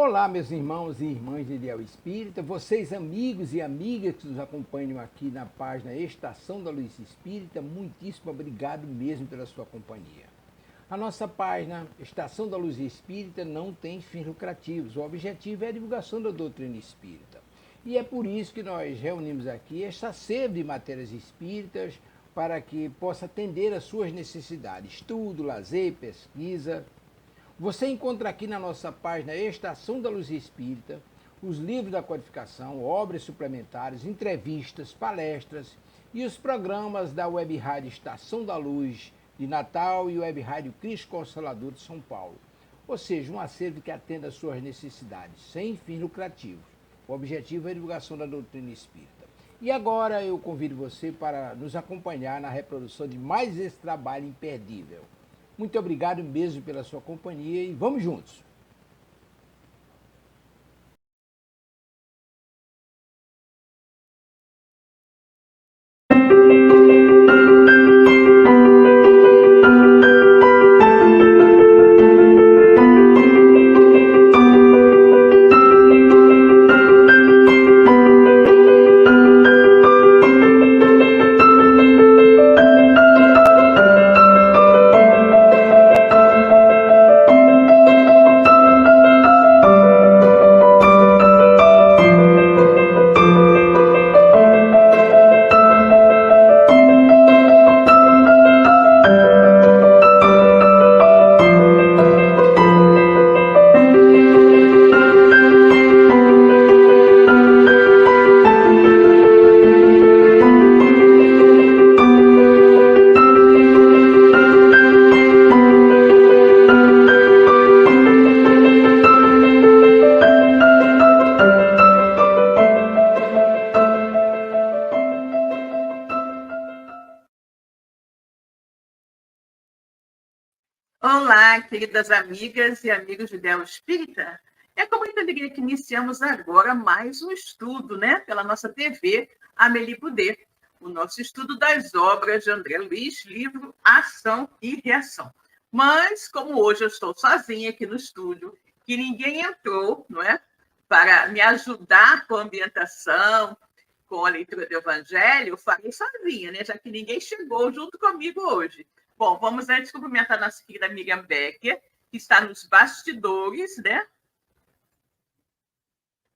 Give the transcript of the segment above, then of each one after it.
Olá, meus irmãos e irmãs de Ideal Espírita, vocês amigos e amigas que nos acompanham aqui na página Estação da Luz Espírita, muitíssimo obrigado mesmo pela sua companhia. A nossa página Estação da Luz Espírita não tem fins lucrativos, o objetivo é a divulgação da doutrina espírita. E é por isso que nós reunimos aqui esta sede de matérias espíritas para que possa atender às suas necessidades, estudo, lazer, pesquisa. Você encontra aqui na nossa página Estação da Luz Espírita os livros da codificação, obras suplementares, entrevistas, palestras e os programas da Web Rádio Estação da Luz de Natal e Web Rádio Cristo Consolador de São Paulo. Ou seja, um acervo que atenda às suas necessidades, sem fins lucrativos. O objetivo é a divulgação da doutrina espírita. E agora eu convido você para nos acompanhar na reprodução de mais esse trabalho imperdível. Muito obrigado mesmo pela sua companhia e vamos juntos! Olá, queridas amigas e amigos de Ideal Espírita. É com muita alegria que iniciamos agora mais um estudo, né, pela nossa TV Amélie Poder, o nosso estudo das obras de André Luiz, livro Ação e Reação. Mas, como hoje eu estou sozinha aqui no estúdio, que ninguém entrou, não é, para me ajudar com a ambientação, com a leitura do Evangelho, eu farei sozinha, né, já que ninguém chegou junto comigo hoje. Bom, vamos antes cumprimentar a nossa querida Miriam Becker, que está nos bastidores, né?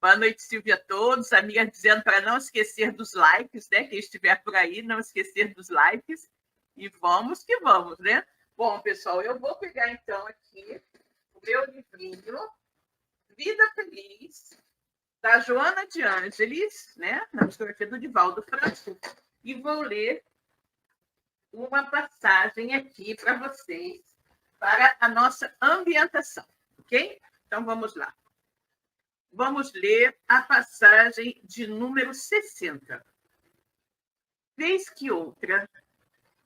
Boa noite, Silvia, a todos. A Miriam dizendo para não esquecer dos likes, né? Quem estiver por aí, não esquecer dos likes. E vamos que vamos, né? Bom, pessoal, eu vou pegar, então, aqui o meu livrinho, Vida Feliz, da Joana de Ângeles, né? Na psicografia do Divaldo Franco, e vou ler uma passagem aqui para vocês, para a nossa ambientação, ok? Então, vamos lá. Vamos ler a passagem de número 60. Vez que outra,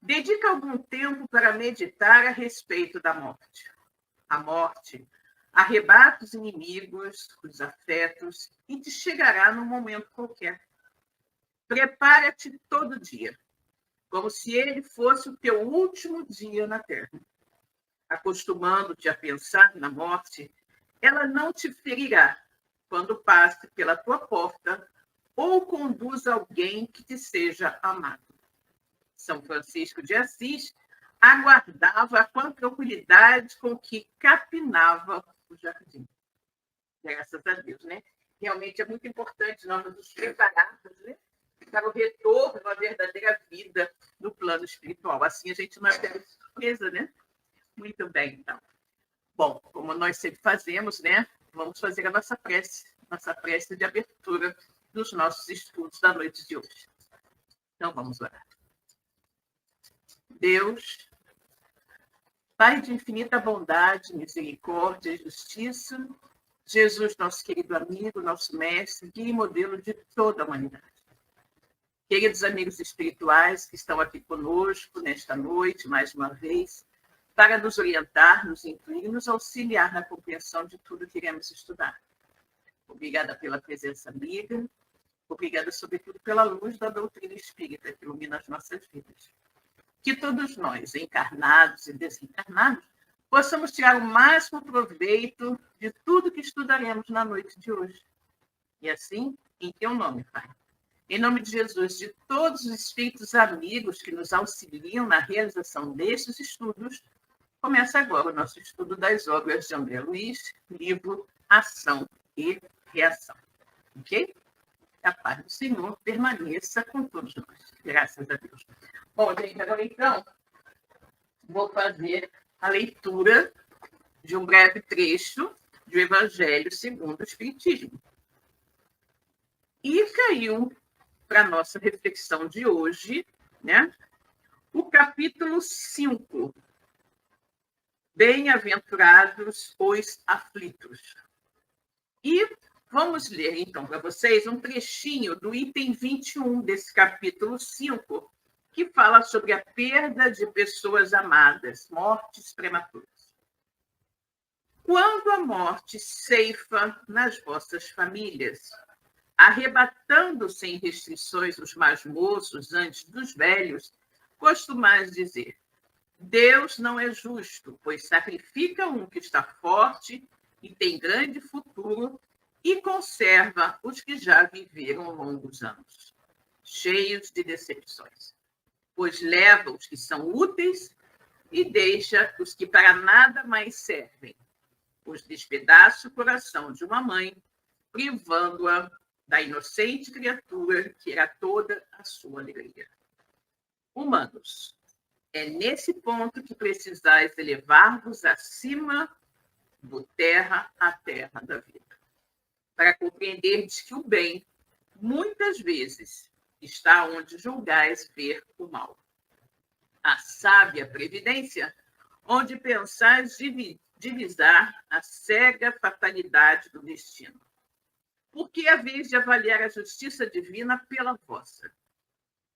dedica algum tempo para meditar a respeito da morte. A morte arrebata os inimigos, os afetos, e te chegará num momento qualquer. Prepara-te todo dia, como se ele fosse o teu último dia na Terra. Acostumando-te a pensar na morte, ela não te ferirá quando passe pela tua porta ou conduza alguém que te seja amado. São Francisco de Assis aguardava com tranquilidade com que capinava o jardim. Graças a Deus, né? Realmente é muito importante nós nos prepararmos, né, para o retorno à verdadeira vida no plano espiritual. Assim a gente não é pego de surpresa, né? Muito bem, então. Bom, como nós sempre fazemos, né? Vamos fazer a nossa prece de abertura dos nossos estudos da noite de hoje. Então, vamos lá. Deus, Pai de infinita bondade, misericórdia e justiça, Jesus, nosso querido amigo, nosso mestre, guia e modelo de toda a humanidade. Queridos amigos espirituais que estão aqui conosco nesta noite, mais uma vez, para nos orientar, nos incluir, nos auxiliar na compreensão de tudo que iremos estudar. Obrigada pela presença amiga, obrigada, sobretudo, pela luz da doutrina espírita que ilumina as nossas vidas. Que todos nós, encarnados e desencarnados, possamos tirar o máximo proveito de tudo que estudaremos na noite de hoje. E assim, em teu nome, Pai. Em nome de Jesus, de todos os espíritos amigos que nos auxiliam na realização destes estudos, começa agora o nosso estudo das obras de André Luiz, livro Ação e Reação. Ok? A paz do Senhor permaneça com todos nós. Graças a Deus. Bom, gente, agora então, vou fazer a leitura de um breve trecho do Evangelho segundo o Espiritismo. E caiu para a nossa reflexão de hoje, né, o capítulo 5. Bem-aventurados os aflitos. E vamos ler, então, para vocês um trechinho do item 21 desse capítulo 5, que fala sobre a perda de pessoas amadas, mortes prematuras. Quando a morte ceifa nas vossas famílias, arrebatando sem restrições os mais moços antes dos velhos, costumais dizer: Deus não é justo, pois sacrifica um que está forte e tem grande futuro e conserva os que já viveram longos anos, cheios de decepções, pois leva os que são úteis e deixa os que para nada mais servem, pois despedaça o coração de uma mãe, privando-a da inocente criatura que era toda a sua alegria. Humanos, é nesse ponto que precisais elevar-vos acima do terra à terra da vida, para compreenderdes que o bem, muitas vezes, está onde julgais ver o mal. A sábia previdência, onde pensais divisar a cega fatalidade do destino. Por que haveis de avaliar a justiça divina pela vossa?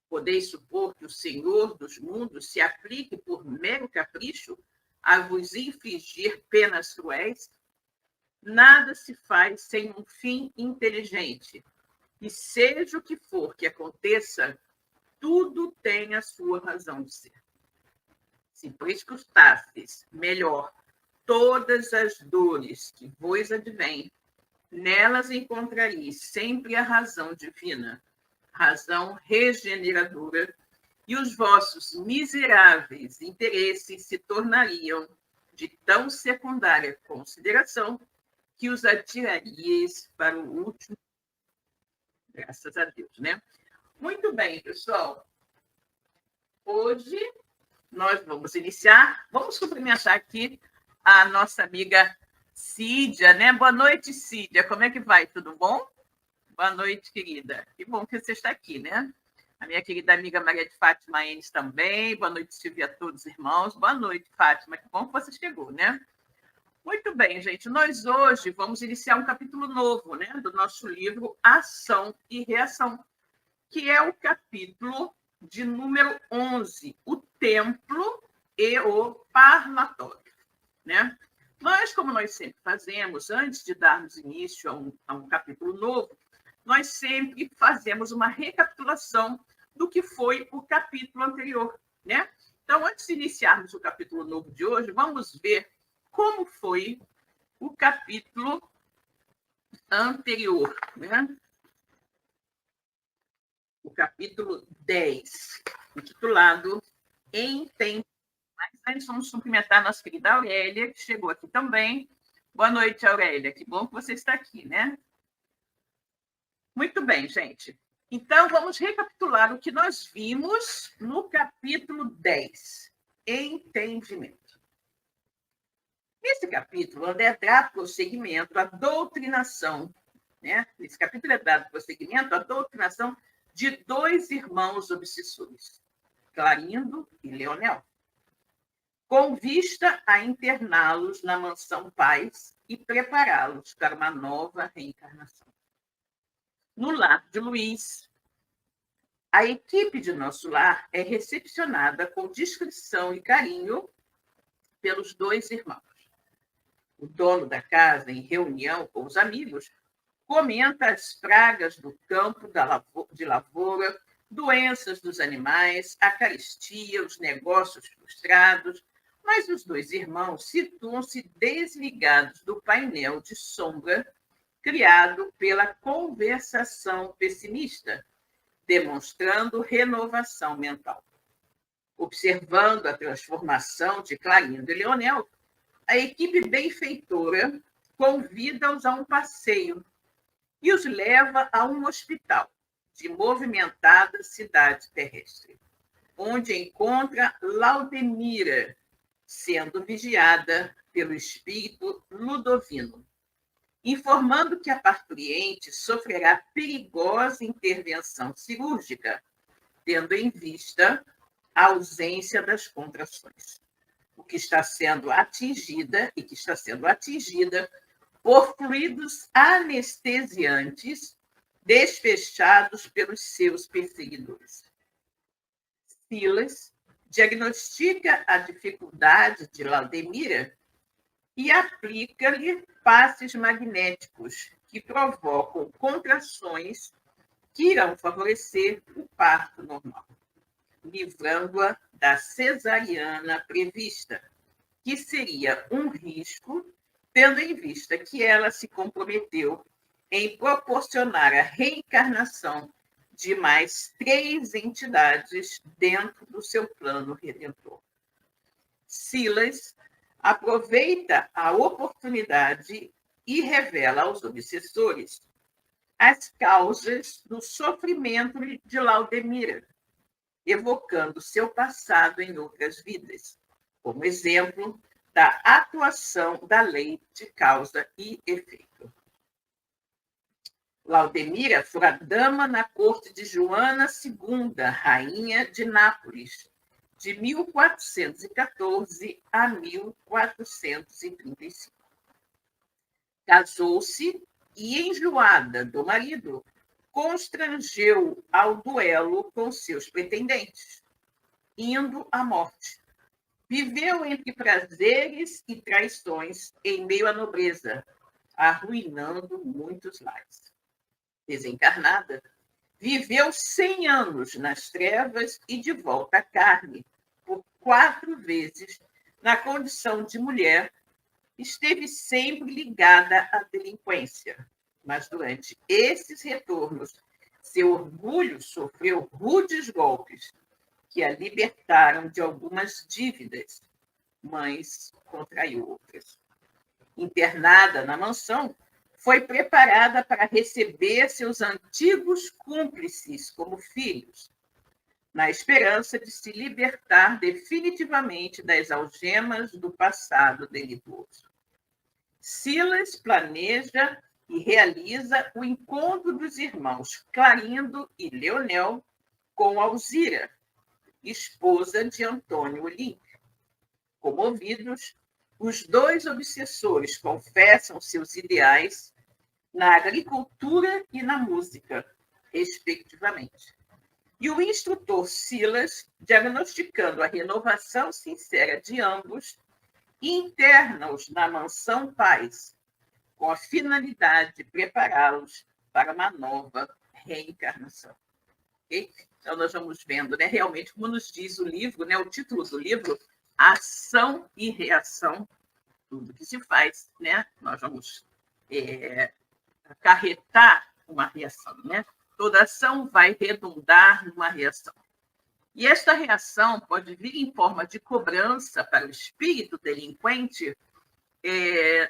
Podeis supor que o Senhor dos mundos se aplique por mero capricho a vos infligir penas cruéis? Nada se faz sem um fim inteligente. E seja o que for que aconteça, tudo tem a sua razão de ser. Se prescrutasseis melhor todas as dores que vos advêm, nelas encontrareis sempre a razão divina, razão regeneradora, e os vossos miseráveis interesses se tornariam de tão secundária consideração que os atiraríeis para o último. Graças a Deus, né? Muito bem, pessoal. Hoje nós vamos iniciar. Vamos cumprimentar aqui a nossa amiga Cídia, né? Boa noite, Cídia. Como é que vai? Tudo bom? Boa noite, querida. Que bom que você está aqui, né? A minha querida amiga Maria de Fátima Enes também. Boa noite, Silvia, a todos, irmãos. Boa noite, Fátima. Que bom que você chegou, né? Muito bem, gente. Nós hoje vamos iniciar um capítulo novo, né? Do nosso livro Ação e Reação, que é o capítulo de número 11, o templo e o parlatório, né? Mas, como nós sempre fazemos, antes de darmos início a um capítulo novo, nós sempre fazemos uma recapitulação do que foi o capítulo anterior, né? Então, antes de iniciarmos o capítulo novo de hoje, vamos ver como foi o capítulo anterior, né? O capítulo 10, intitulado Entendimento. Mas antes vamos cumprimentar a nossa querida Aurélia, que chegou aqui também. Boa noite, Aurélia. Que bom que você está aqui, né? Muito bem, gente. Então, vamos recapitular o que nós vimos no capítulo 10, Entendimento. Nesse capítulo, André dá prosseguimento à doutrinação, né? Esse capítulo é dado prosseguimento à doutrinação de dois irmãos obsessores, Clarindo e Leonel, com vista a interná-los na mansão Paz e prepará-los para uma nova reencarnação. No lar de Luiz, a equipe de nosso lar é recepcionada com discrição e carinho pelos dois irmãos. O dono da casa, em reunião com os amigos, comenta as pragas do campo de lavoura, doenças dos animais, a carestia, os negócios frustrados, Mas os dois irmãos situam-se desligados do painel de sombra criado pela conversação pessimista, demonstrando renovação mental. Observando a transformação de Clarindo e Leonel, a equipe benfeitora convida-os a um passeio e os leva a um hospital de movimentada cidade terrestre, onde encontra Laudemira, sendo vigiada pelo espírito Ludovino, informando que a parturiente sofrerá perigosa intervenção cirúrgica, tendo em vista a ausência das contrações, o que está sendo atingida por fluidos anestesiantes despechados pelos seus perseguidores. Silas diagnostica a dificuldade de Laudemira e aplica-lhe passes magnéticos que provocam contrações que irão favorecer o parto normal, livrando-a da cesariana prevista, que seria um risco, tendo em vista que ela se comprometeu em proporcionar a reencarnação de mais 3 entidades dentro do seu plano redentor. Silas aproveita a oportunidade e revela aos obsessores as causas do sofrimento de Laudemira, evocando seu passado em outras vidas, como exemplo da atuação da lei de causa e efeito. Laudemira fora dama na corte de Joana II, rainha de Nápoles, de 1414 a 1435. Casou-se e, enjoada do marido, constrangeu ao duelo com seus pretendentes, indo à morte. Viveu entre prazeres e traições em meio à nobreza, arruinando muitos lares. Desencarnada, viveu 100 anos nas trevas e de volta à carne, por 4 vezes, na condição de mulher, esteve sempre ligada à delinquência. Mas durante esses retornos, seu orgulho sofreu rudes golpes que a libertaram de algumas dívidas, mas contraiu outras. Internada na mansão, foi preparada para receber seus antigos cúmplices como filhos, na esperança de se libertar definitivamente das algemas do passado delituoso. Silas planeja e realiza o encontro dos irmãos Clarindo e Leonel com Alzira, esposa de Antônio Olímpio. Comovidos, os 2 obsessores confessam seus ideais na agricultura e na música, respectivamente. E o instrutor Silas, diagnosticando a renovação sincera de ambos, interna-os na mansão Paz, com a finalidade de prepará-los para uma nova reencarnação. Okay? Então, nós vamos vendo, né, realmente, como nos diz o livro, né, o título do livro, Ação e Reação, tudo que se faz, né, nós vamos acarretar uma reação, né? Toda ação vai redundar numa reação. E esta reação pode vir em forma de cobrança para o espírito delinquente,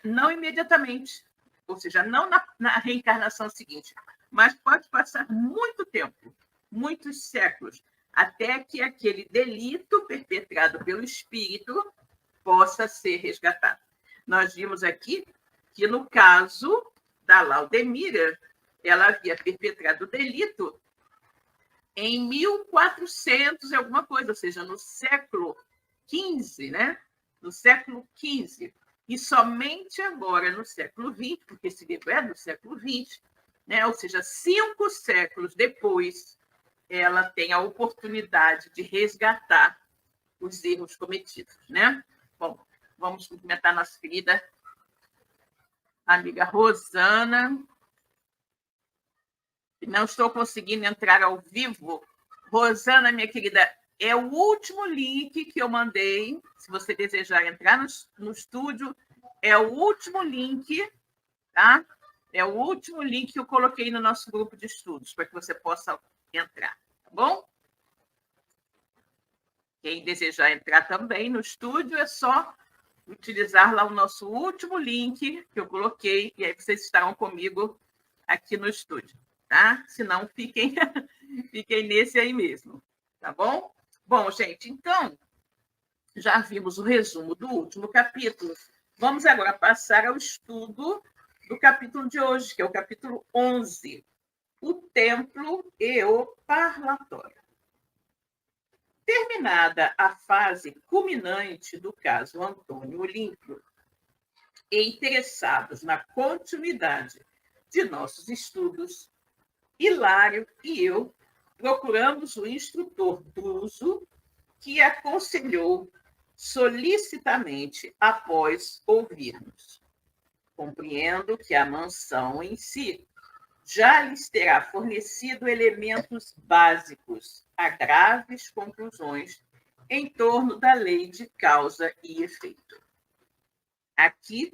não imediatamente, ou seja, não na reencarnação seguinte, mas pode passar muito tempo, muitos séculos, até que aquele delito perpetrado pelo espírito possa ser resgatado. Nós vimos aqui que, no caso da Laudemira, ela havia perpetrado o delito em 1400 e alguma coisa, ou seja, no século XV, né? No século XV. E somente agora, no século XX, porque esse livro é do século XX, né? Ou seja, 5 séculos depois, ela tem a oportunidade de resgatar os erros cometidos, né? Bom, vamos cumprimentar nossa querida amiga Rosana. Não estou conseguindo entrar ao vivo. Rosana, minha querida, é o último link que eu mandei. Se você desejar entrar no estúdio, é o último link, tá? É o último link que eu coloquei no nosso grupo de estudos, para que você possa entrar, tá bom? Quem desejar entrar também no estúdio, é só utilizar lá o nosso último link que eu coloquei, e aí vocês estarão comigo aqui no estúdio, tá? Se não, fiquem nesse aí mesmo, tá bom? Bom, gente, então, já vimos o resumo do último capítulo. Vamos agora passar ao estudo do capítulo de hoje, que é o capítulo 11, o templo e o parlatório. Terminada a fase culminante do caso Antônio Olímpio, e interessados na continuidade de nossos estudos, Hilário e eu procuramos o instrutor Druso, que aconselhou solicitamente após ouvir-nos. Compreendo que a mansão em si já lhes terá fornecido elementos básicos a graves conclusões em torno da lei de causa e efeito. Aqui,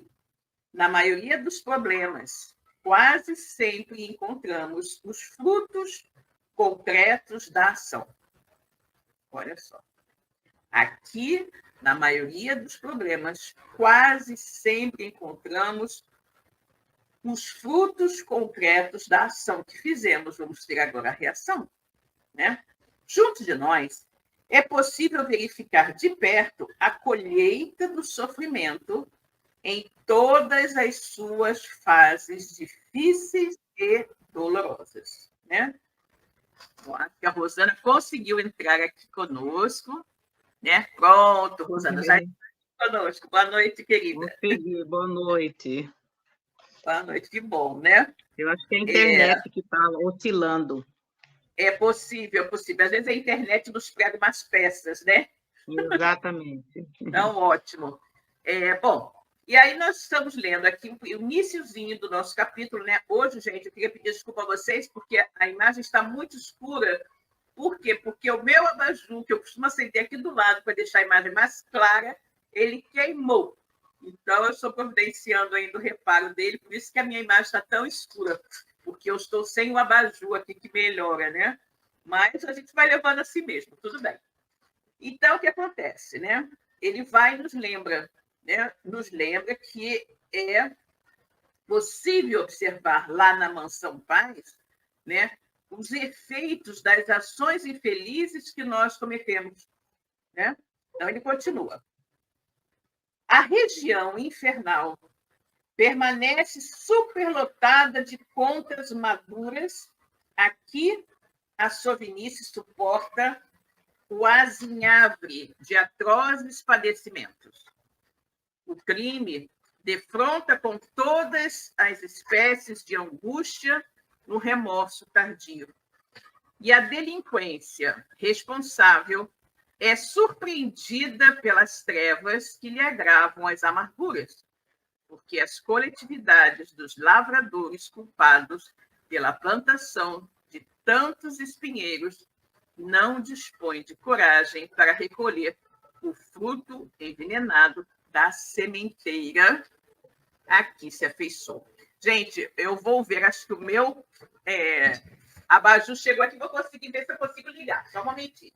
na maioria dos problemas, quase sempre encontramos os frutos concretos da ação. Olha só. Aqui, na maioria dos problemas, quase sempre encontramos os frutos concretos da ação que fizemos. Vamos ter agora a reação, né? Junto de nós, é possível verificar de perto a colheita do sofrimento em todas as suas fases difíceis e dolorosas, né? Bom, acho que a Rosana conseguiu entrar aqui conosco, né? Pronto, Rosana, já está conosco. Boa noite, querida. Consegui, boa noite. Boa noite, que bom, né? Eu acho que é a internet que está oscilando. É possível, é possível. Às vezes a internet nos prega umas peças, né? Exatamente. Então, ótimo. Bom, e aí nós estamos lendo aqui o iniciozinho do nosso capítulo, né? Hoje, gente, eu queria pedir desculpa a vocês, porque a imagem está muito escura. Por quê? Porque o meu abajur, que eu costumo acender aqui do lado para deixar a imagem mais clara, ele queimou. Então, eu estou providenciando ainda o reparo dele, por isso que a minha imagem está tão escura, porque eu estou sem o abajur aqui que melhora, né? Mas a gente vai levando assim mesmo, tudo bem. Então, o que acontece, né? Ele nos lembra que é possível observar lá na Mansão Paz, né, os efeitos das ações infelizes que nós cometemos, né? Então, ele continua. A região infernal permanece superlotada de contas maduras. Aqui, a sovinice suporta o azinhavre de atrozes padecimentos. O crime defronta com todas as espécies de angústia no remorso tardio. E a delinquência responsável é surpreendida pelas trevas que lhe agravam as amarguras, porque as coletividades dos lavradores culpados pela plantação de tantos espinheiros não dispõem de coragem para recolher o fruto envenenado da sementeira a que se afeiçoou. Gente, eu vou ver, acho que o meu abajur chegou aqui, vou conseguir ver se eu consigo ligar. Só um momentinho.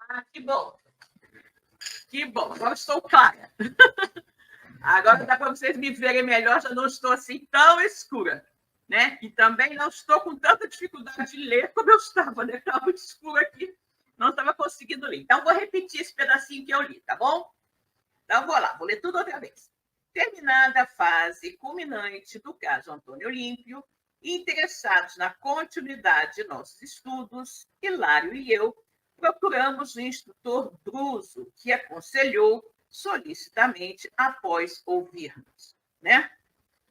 Ah, que bom. Que bom, agora estou clara. Agora dá para vocês me verem melhor, já não estou assim tão escura, né? E também não estou com tanta dificuldade de ler como eu estava, né? Estava muito escuro aqui, não estava conseguindo ler. Então, vou repetir esse pedacinho que eu li, tá bom? Então, vou lá, vou ler tudo outra vez. Terminada a fase culminante do caso Antônio Olímpio, interessados na continuidade de nossos estudos, Hilário e eu procuramos o instrutor Druso, que aconselhou solicitamente após ouvir-nos, né?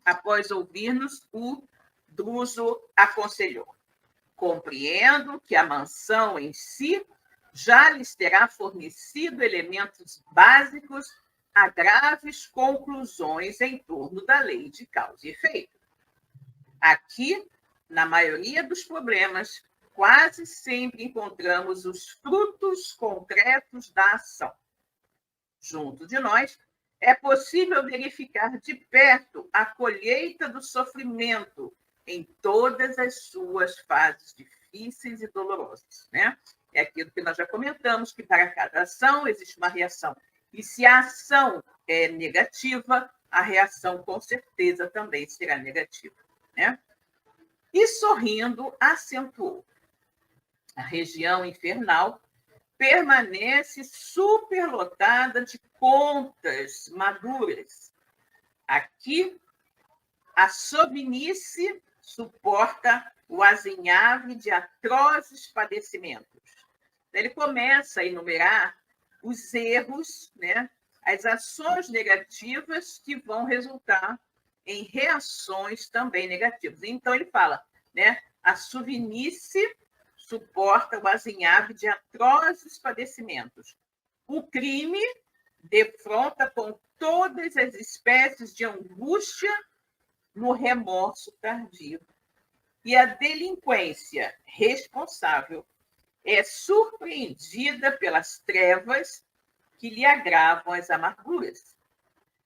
Após ouvir-nos, o Druso aconselhou. Compreendo que a mansão em si já lhes terá fornecido elementos básicos a graves conclusões em torno da lei de causa e efeito. Aqui, na maioria dos problemas, quase sempre encontramos os frutos concretos da ação. Junto de nós, é possível verificar de perto a colheita do sofrimento em todas as suas fases difíceis e dolorosas, né? É aquilo que nós já comentamos, que para cada ação existe uma reação. E se a ação é negativa, a reação com certeza também será negativa, né? E sorrindo, acentuou. A região infernal permanece superlotada de contas maduras. Aqui, a sovinice suporta o azinhavre de atrozes padecimentos. Ele começa a enumerar os erros, né, as ações negativas que vão resultar em reações também negativas. Então, ele fala, né, a sovinice suporta o azinhavre de atrozes padecimentos. O crime defronta com todas as espécies de angústia no remorso tardio. E a delinquência responsável é surpreendida pelas trevas que lhe agravam as amarguras,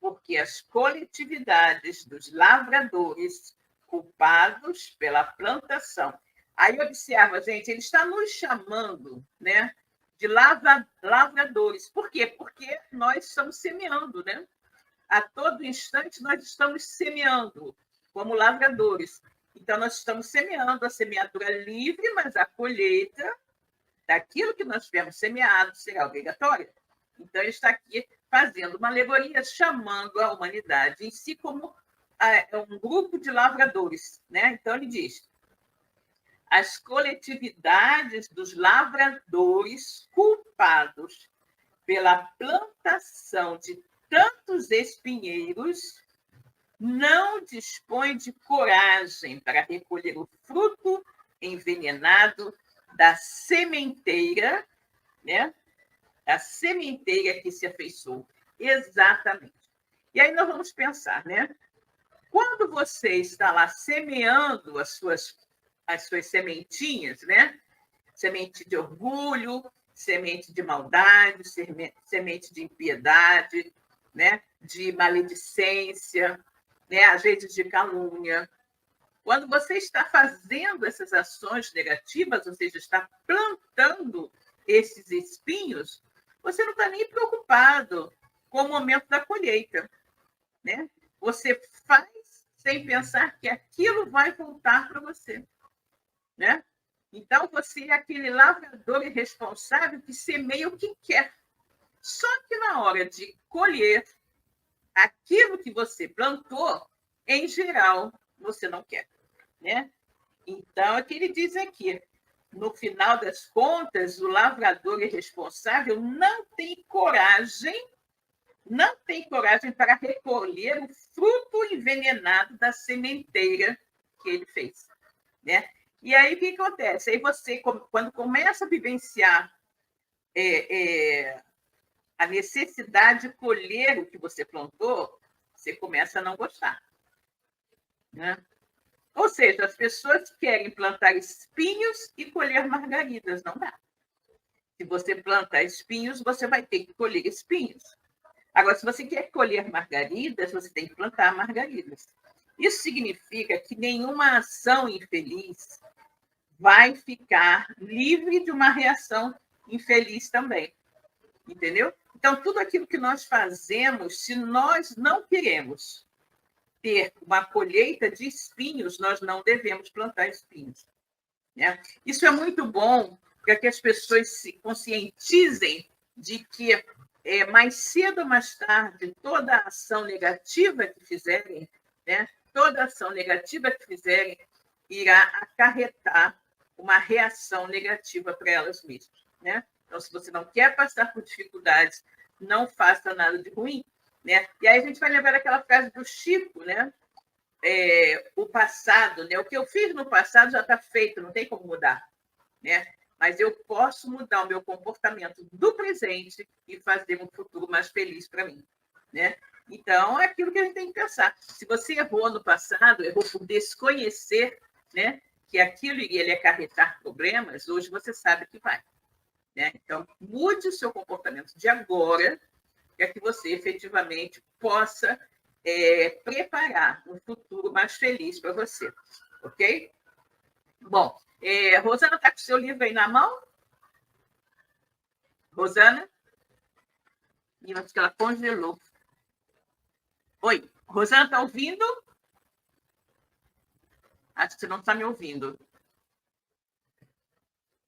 porque as coletividades dos lavradores culpados pela plantação. Aí observa, gente, ele está nos chamando, né, de lavradores. Por quê? Porque nós estamos semeando, né? A todo instante nós estamos semeando como lavradores. Então, nós estamos semeando a semeadura livre, mas a colheita daquilo que nós tivermos semeado será obrigatória. Então, ele está aqui fazendo uma alegoria, chamando a humanidade em si como um grupo de lavradores, né? Então, ele diz: as coletividades dos lavradores culpados pela plantação de tantos espinheiros não dispõem de coragem para recolher o fruto envenenado da sementeira, né? A sementeira que se afeiçoou. Exatamente. E aí nós vamos pensar, né? Quando você está lá semeando as suas sementinhas, né? Semente de orgulho, semente de maldade, semente de impiedade, né? De maledicência, né? Às vezes de calúnia. Quando você está fazendo essas ações negativas, ou seja, está plantando esses espinhos, você não está nem preocupado com o momento da colheita, né? Você faz sem pensar que aquilo vai voltar para você, né? Então, você é aquele lavrador irresponsável que semeia o que quer. Só que na hora de colher aquilo que você plantou, em geral, você não quer, né? Então, é o que ele diz aqui. No final das contas, o lavrador irresponsável não tem coragem para recolher o fruto envenenado da sementeira que ele fez, né? E aí, o que acontece? Aí você, quando começa a vivenciar a necessidade de colher o que você plantou, você começa a não gostar, né? Ou seja, as pessoas querem plantar espinhos e colher margaridas, não dá. Se você plantar espinhos, você vai ter que colher espinhos. Agora, se você quer colher margaridas, você tem que plantar margaridas. Isso significa que nenhuma ação infeliz vai ficar livre de uma reação infeliz também. Entendeu? Então, tudo aquilo que nós fazemos, se nós não queremos ter uma colheita de espinhos, nós não devemos plantar espinhos, né? Isso é muito bom para que as pessoas se conscientizem de que mais cedo ou mais tarde, toda ação negativa que fizerem, né, toda ação negativa que fizerem irá acarretar uma reação negativa para elas mesmas, né? Então, se você não quer passar por dificuldades, não faça nada de ruim, né? E aí a gente vai lembrar aquela frase do Chico, né? O passado, né? O que eu fiz no passado já está feito, não tem como mudar, né? Mas eu posso mudar o meu comportamento do presente e fazer um futuro mais feliz para mim. né? Então, é aquilo que a gente tem que pensar. Se você errou no passado, errou por desconhecer, né, que aquilo iria lhe acarretar problemas, hoje você sabe que vai. Né? Então, mude o seu comportamento de agora para que você efetivamente possa preparar um futuro mais feliz para você. Ok? Bom, Rosana está com o seu livro aí na mão? Rosana? E acho que ela congelou. Oi, Rosana, está ouvindo? Acho que você não está me ouvindo.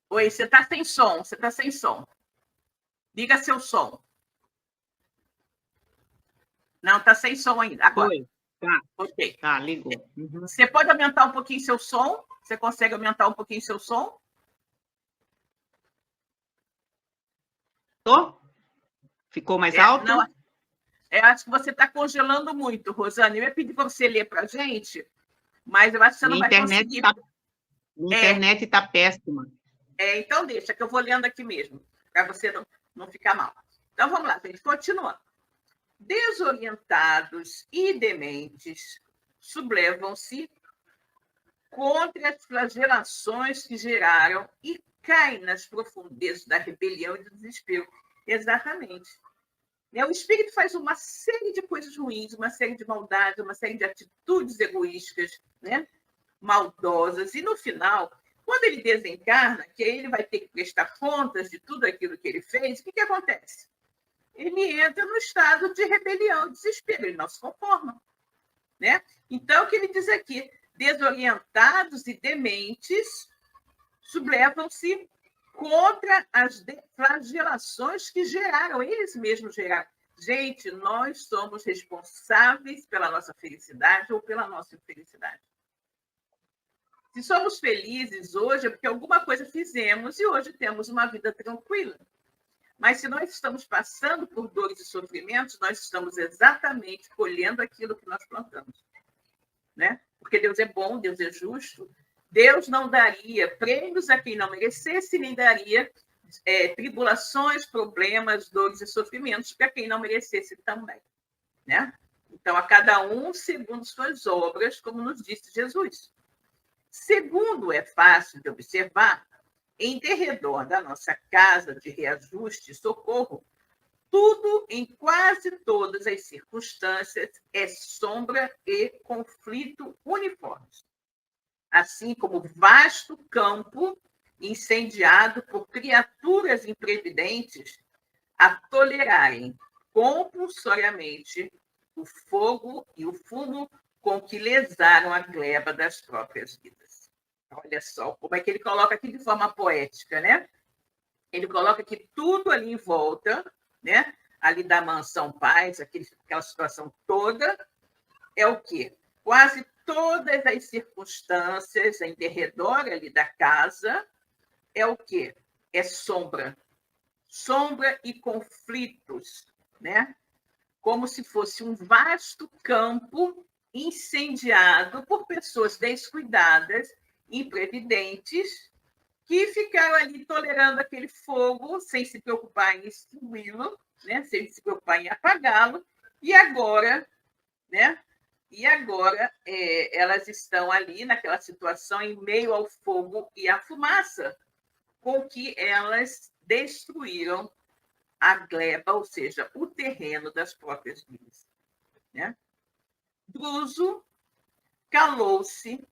Oi, você está sem som, você está sem som. Liga seu som. Não, está sem som ainda. Agora. Foi. Tá. Ok. Tá, ligou. Uhum. Você pode aumentar um pouquinho seu som? Você consegue aumentar um pouquinho seu som? Tô? Ficou mais alto? Não, acho que você está congelando muito, Rosane. Eu ia pedir para você ler para a gente, mas eu acho que você não vai conseguir. Minha internet está péssima. Então deixa, que eu vou lendo aqui mesmo, para você não ficar mal. Então vamos lá, gente, continuando. Desorientados e dementes sublevam-se contra as flagelações que geraram e caem nas profundezas da rebelião e do desespero. Exatamente. O espírito faz uma série de coisas ruins, uma série de maldades, uma série de atitudes egoístas, né? Maldosas, e no final, quando ele desencarna, que aí ele vai ter que prestar contas de tudo aquilo que ele fez, o que acontece? Ele entra no estado de rebelião, desespero, ele não se conforma. Né? Então, o que ele diz aqui? Desorientados e dementes sublevam-se contra as flagelações que geraram, eles mesmos geraram. Gente, nós somos responsáveis pela nossa felicidade ou pela nossa infelicidade. Se somos felizes hoje, é porque alguma coisa fizemos e hoje temos uma vida tranquila. Mas se nós estamos passando por dores e sofrimentos, nós estamos exatamente colhendo aquilo que nós plantamos. Né? Porque Deus é bom, Deus é justo. Deus não daria prêmios a quem não merecesse, nem daria tribulações, problemas, dores e sofrimentos para quem não merecesse também. Né? Então, a cada um segundo suas obras, como nos disse Jesus. Segundo, é fácil de observar, em derredor da nossa casa de reajuste e socorro, tudo, em quase todas as circunstâncias, é sombra e conflito uniformes. Assim como vasto campo incendiado por criaturas imprevidentes a tolerarem compulsoriamente o fogo e o fumo com que lesaram a gleba das próprias vidas. Olha só como é que ele coloca aqui de forma poética, né? Ele coloca que tudo ali em volta, né? Ali da mansão Paz, aquela situação toda, é o quê? Quase todas as circunstâncias em derredor ali da casa é o quê? É sombra. Sombra e conflitos, né? Como se fosse um vasto campo incendiado por pessoas descuidadas, imprevidentes, que ficaram ali tolerando aquele fogo sem se preocupar em extingui-lo, né? Sem se preocupar em apagá-lo, e agora, né? Elas estão ali naquela situação em meio ao fogo e à fumaça, com que elas destruíram a gleba, ou seja, o terreno das próprias vidas. Né? Druso calou-se,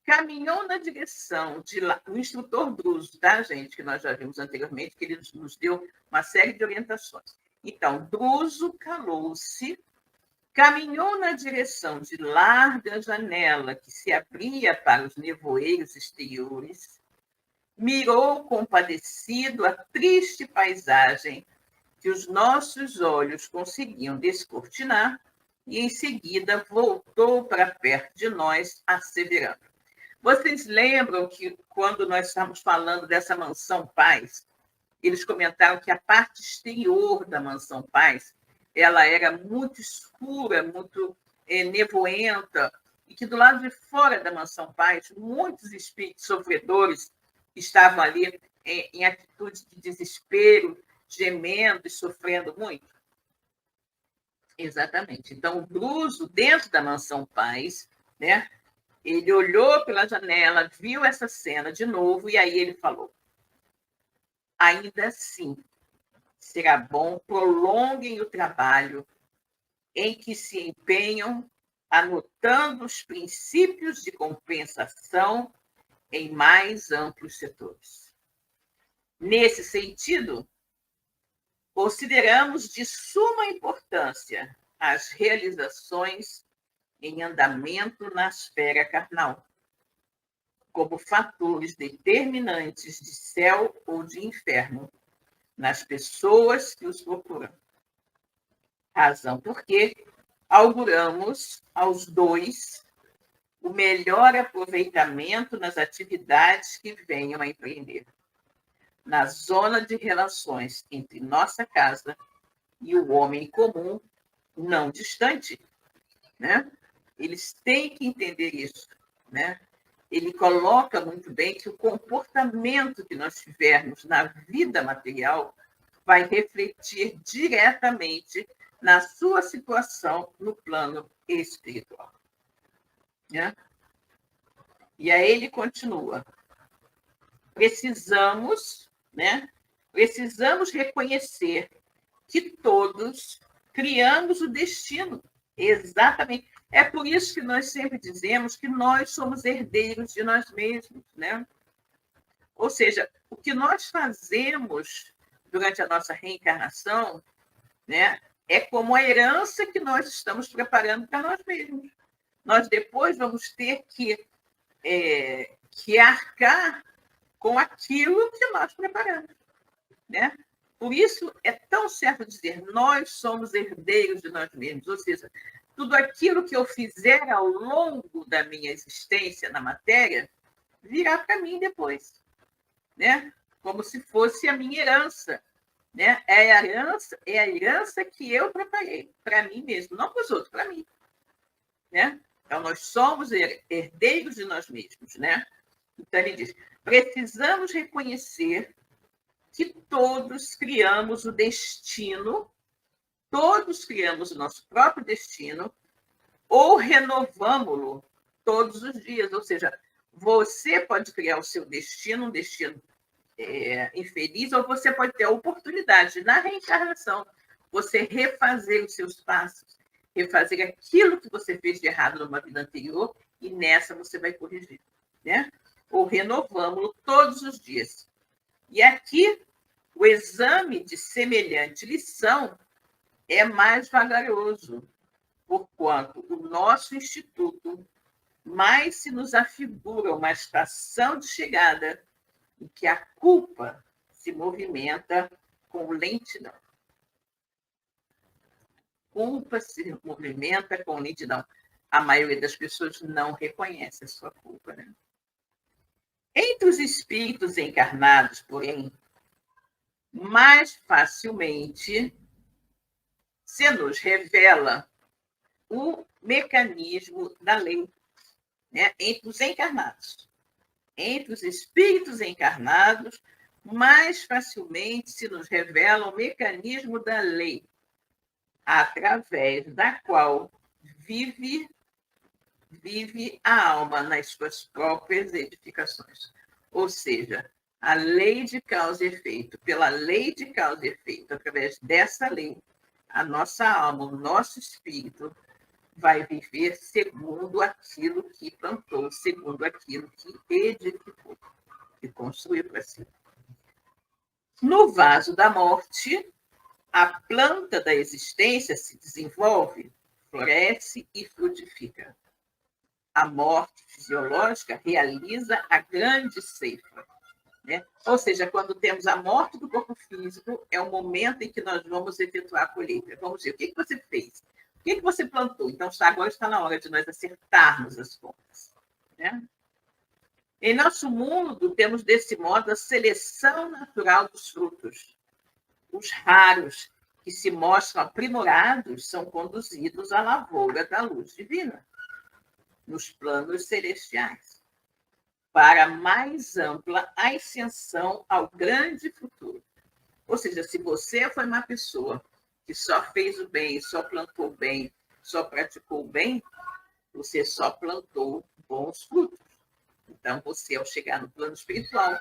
caminhou na direção de lá, o instrutor Druso, tá, gente? Que nós já vimos anteriormente, que ele nos deu uma série de orientações. Então, Druso calou-se, caminhou na direção de larga janela que se abria para os nevoeiros exteriores, mirou compadecido a triste paisagem que os nossos olhos conseguiam descortinar e, em seguida, voltou para perto de nós, asseverando. Vocês lembram que, quando nós estávamos falando dessa mansão Paz, eles comentaram que a parte exterior da mansão Paz ela era muito escura, muito nevoenta, e que do lado de fora da mansão Paz, muitos espíritos sofredores estavam ali em atitude de desespero, gemendo e sofrendo muito. Exatamente. Então, o Druso, dentro da Mansão Paz, né, ele olhou pela janela, viu essa cena de novo, e aí ele falou: ainda assim, será bom, prolonguem o trabalho em que se empenham, anotando os princípios de compensação em mais amplos setores. Nesse sentido, consideramos de suma importância as realizações em andamento na esfera carnal, como fatores determinantes de céu ou de inferno nas pessoas que os procuram. Razão porque auguramos aos dois o melhor aproveitamento nas atividades que venham a empreender, na zona de relações entre nossa casa e o homem comum, não distante, né? Eles têm que entender isso, né? Ele coloca muito bem que o comportamento que nós tivermos na vida material vai refletir diretamente na sua situação no plano espiritual, né? E aí ele continua: precisamos, né? Precisamos reconhecer que todos criamos o destino. Exatamente. É por isso que nós sempre dizemos que nós somos herdeiros de nós mesmos, né? Ou seja, o que nós fazemos durante a nossa reencarnação, né, é como a herança que nós estamos preparando para nós mesmos. Nós depois vamos ter que arcar com aquilo que nós preparamos, né? Por isso é tão certo dizer, nós somos herdeiros de nós mesmos, ou seja, tudo aquilo que eu fizer ao longo da minha existência na matéria virá para mim depois, né? Como se fosse a minha herança, né? É a herança que eu preparei para mim mesmo, não para os outros, para mim, né? Então nós somos herdeiros de nós mesmos, né? Então ele diz: precisamos reconhecer que todos criamos o destino, todos criamos o nosso próprio destino, ou renovamos-lo todos os dias. Ou seja, você pode criar o seu destino, um destino infeliz, ou você pode ter a oportunidade, na reencarnação, você refazer os seus passos, refazer aquilo que você fez de errado numa vida anterior, e nessa você vai corrigir, né? Ou renovamos-lo todos os dias. E aqui, o exame de semelhante lição é mais vagaroso, porquanto o nosso instituto mais se nos afigura uma estação de chegada em que a culpa se movimenta com lentidão. Culpa se movimenta com lentidão. A maioria das pessoas não reconhece a sua culpa, né? Entre os espíritos encarnados, porém, mais facilmente se nos revela o mecanismo da lei, né? Entre os encarnados. Entre os espíritos encarnados, mais facilmente se nos revela o mecanismo da lei, através da qual vive a alma nas suas próprias edificações. Ou seja, a lei de causa e efeito, pela lei de causa e efeito, através dessa lei, a nossa alma, o nosso espírito, vai viver segundo aquilo que plantou, segundo aquilo que edificou, que construiu para si. No vaso da morte, a planta da existência se desenvolve, floresce e frutifica. A morte fisiológica realiza a grande ceifa, né? Ou seja, quando temos a morte do corpo físico, é o momento em que nós vamos efetuar a colheita. Vamos ver, o que você fez? O que você plantou? Então, agora está na hora de nós acertarmos as contas, né? Em nosso mundo, temos desse modo a seleção natural dos frutos. Os raros que se mostram aprimorados são conduzidos à lavoura da luz divina, nos planos celestiais, para mais ampla ascensão ao grande futuro. Ou seja, se você foi uma pessoa que só fez o bem, só plantou bem, só praticou o bem, você só plantou bons frutos. Então, você, ao chegar no plano espiritual,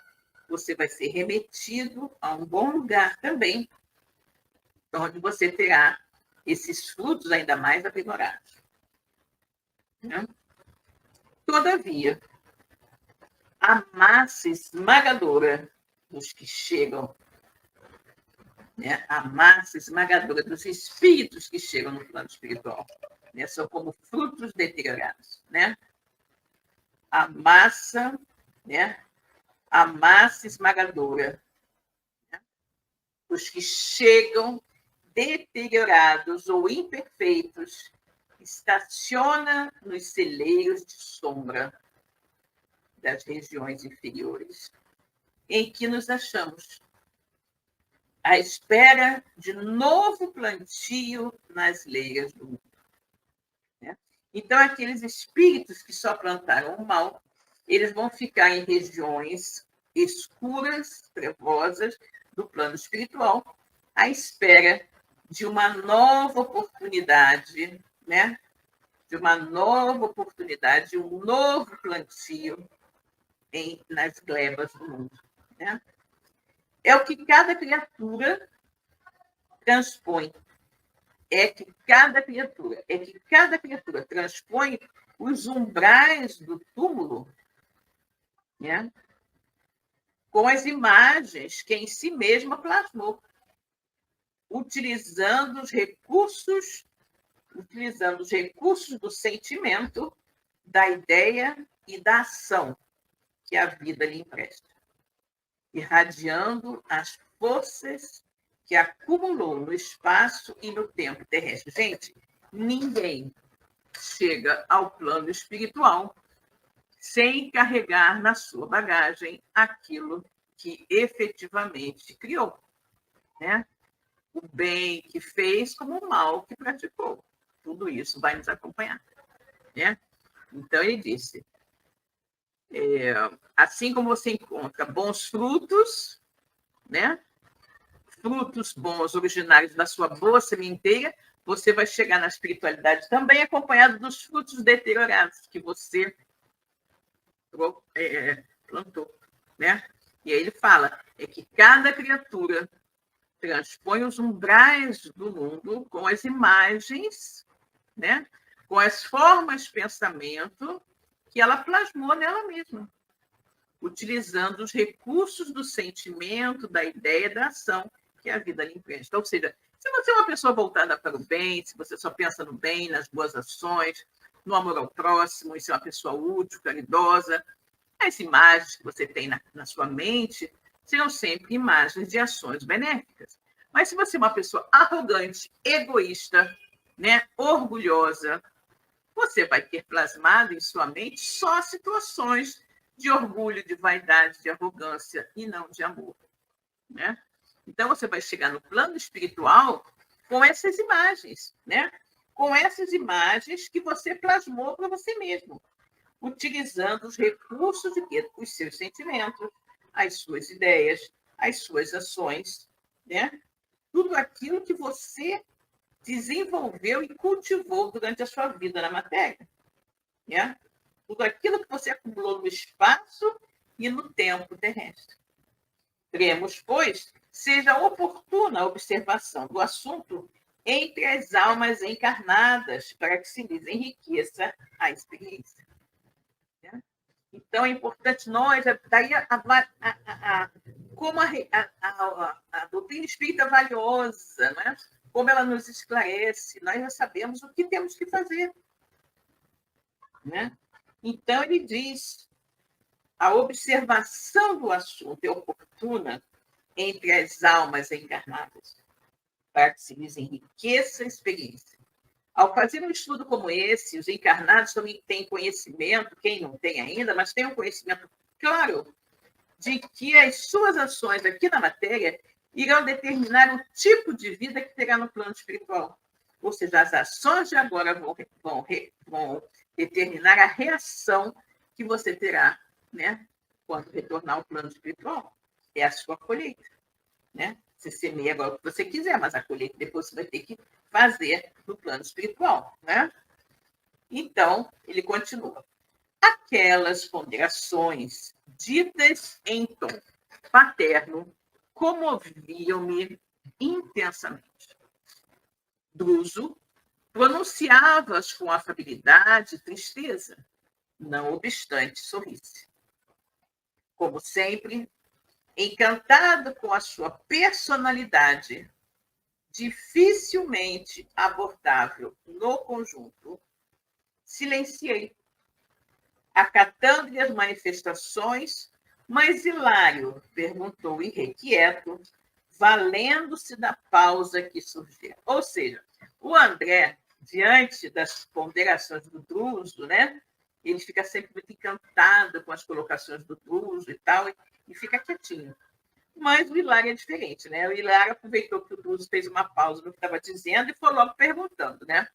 você vai ser remetido a um bom lugar também, onde você terá esses frutos ainda mais aprimorados. Né? Todavia, a massa esmagadora dos que chegam, né? A massa esmagadora dos espíritos que chegam no plano espiritual, né? São como frutos deteriorados. Né? A massa, né? A massa esmagadora, né? Os que chegam deteriorados ou imperfeitos estaciona nos celeiros de sombra das regiões inferiores, em que nos achamos, à espera de novo plantio nas leiras do mundo. Né? Então, aqueles espíritos que só plantaram o mal, eles vão ficar em regiões escuras, trevosas do plano espiritual, à espera de uma nova oportunidade, né? De uma nova oportunidade, de um novo plantio nas glebas do mundo. Né? É o que cada criatura transpõe. É que cada criatura transpõe os umbrais do túmulo, né? Com as imagens que em si mesma plasmou, utilizando os recursos do sentimento, da ideia e da ação que a vida lhe empresta, irradiando as forças que acumulou no espaço e no tempo terrestre. Gente, ninguém chega ao plano espiritual sem carregar na sua bagagem aquilo que efetivamente criou, né? O bem que fez como o mal que praticou. Tudo isso vai nos acompanhar. Né? Então, ele disse, assim como você encontra bons frutos, né? Frutos bons originários da sua boa sementeira, você vai chegar na espiritualidade também acompanhado dos frutos deteriorados que você plantou. Né? E aí ele fala que cada criatura transpõe os umbrais do mundo com as imagens, né? Com as formas de pensamento que ela plasmou nela mesma, utilizando os recursos do sentimento, da ideia, da ação que a vida lhe empresta. Ou seja, se você é uma pessoa voltada para o bem, se você só pensa no bem, nas boas ações, no amor ao próximo, e se é uma pessoa útil, caridosa, as imagens que você tem na sua mente serão sempre imagens de ações benéficas. Mas se você é uma pessoa arrogante, egoísta, né, orgulhosa, você vai ter plasmado em sua mente só situações de orgulho, de vaidade, de arrogância e não de amor. Né? Então, você vai chegar no plano espiritual com essas imagens, né? Com essas imagens que você plasmou para você mesmo, utilizando os recursos os seus sentimentos, as suas ideias, as suas ações, né? Tudo aquilo que você desenvolveu e cultivou durante a sua vida na matéria. Né? Tudo aquilo que você acumulou no espaço e no tempo terrestre. Cremos, pois, seja oportuna a observação do assunto entre as almas encarnadas, para que se lhes enriqueça a experiência. Né? Então, é importante nós, daí como a doutrina espírita é valiosa, né? Como ela nos esclarece, nós já sabemos o que temos que fazer. Né? Então, ele diz, a observação do assunto é oportuna entre as almas encarnadas, para que se lhes enriqueça a experiência. Ao fazer um estudo como esse, os encarnados também têm conhecimento, quem não tem ainda, mas tem um conhecimento claro de que as suas ações aqui na matéria irão determinar o tipo de vida que terá no plano espiritual. Ou seja, as ações de agora vão determinar a reação que você terá, né, quando retornar ao plano espiritual. É a sua colheita. Né? Você semeia agora o que você quiser, mas a colheita depois você vai ter que fazer no plano espiritual, né? Então, ele continua. Aquelas ponderações ditas em tom paterno comoviam-me intensamente. Druso pronunciava-as com afabilidade e tristeza, não obstante sorrisse. Como sempre, encantado com a sua personalidade, dificilmente abordável no conjunto, silenciei, acatando-lhe as manifestações, mas Hilário perguntou irrequieto, valendo-se da pausa que surgia. Ou seja, o André, diante das ponderações do Druso, né, ele fica sempre muito encantado com as colocações do Druso e tal, e fica quietinho. Mas o Hilário é diferente, né? O Hilário aproveitou que o Druso fez uma pausa no que estava dizendo e foi logo perguntando, né?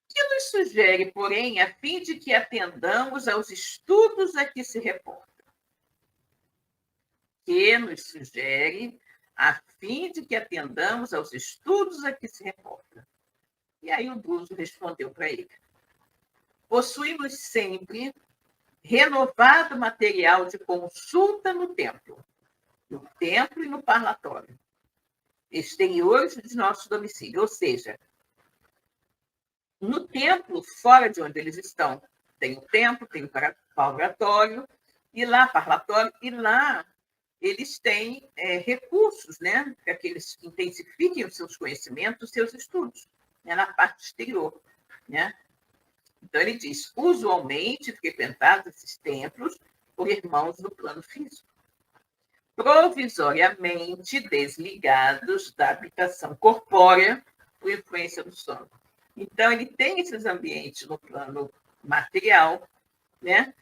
Que nos sugere, porém, a fim de que atendamos aos estudos a que se reporta. Que nos sugere a fim de que atendamos aos estudos a que se reporta. E aí o Druso respondeu para ele. Possuímos sempre renovado material de consulta no templo e no parlatório, exteriores de nosso domicílio, ou seja, no templo, fora de onde eles estão, tem o templo, tem o parlatório, e lá, parlatório, e lá eles têm recursos, né, para que eles intensifiquem os seus conhecimentos, os seus estudos, né, na parte exterior, né? Então, ele diz, usualmente frequentados esses templos por irmãos do plano físico, provisoriamente desligados da habitação corpórea por influência do sono. Então, ele tem esses ambientes no plano material, né?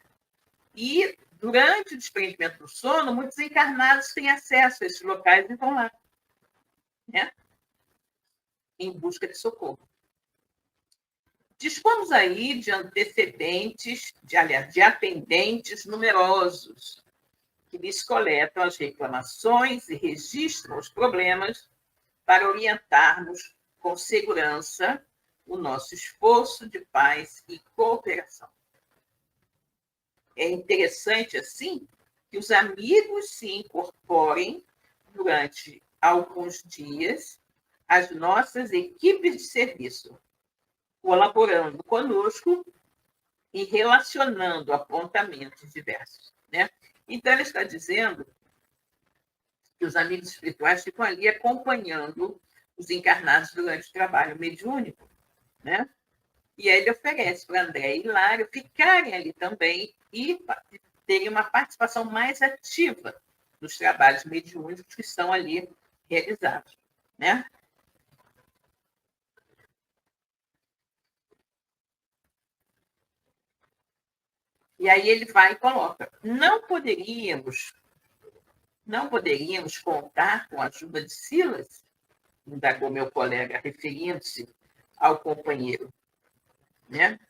E, durante o desprendimento do sono, muitos encarnados têm acesso a esses locais e vão lá, né? Em busca de socorro. Dispomos aí de antecedentes, de atendentes numerosos, que lhes coletam as reclamações e registram os problemas para orientarmos com segurança o nosso esforço de paz e cooperação. É interessante, assim, que os amigos se incorporem durante alguns dias às nossas equipes de serviço, colaborando conosco e relacionando apontamentos diversos, né? Então, ele está dizendo que os amigos espirituais ficam ali acompanhando os encarnados durante o trabalho mediúnico, né? E aí ele oferece para André e Hilário ficarem ali também e terem uma participação mais ativa nos trabalhos mediúnicos que estão ali realizados, né? E aí ele vai e coloca, não poderíamos contar com a ajuda de Silas, indagou meu colega, referindo-se ao companheiro, né?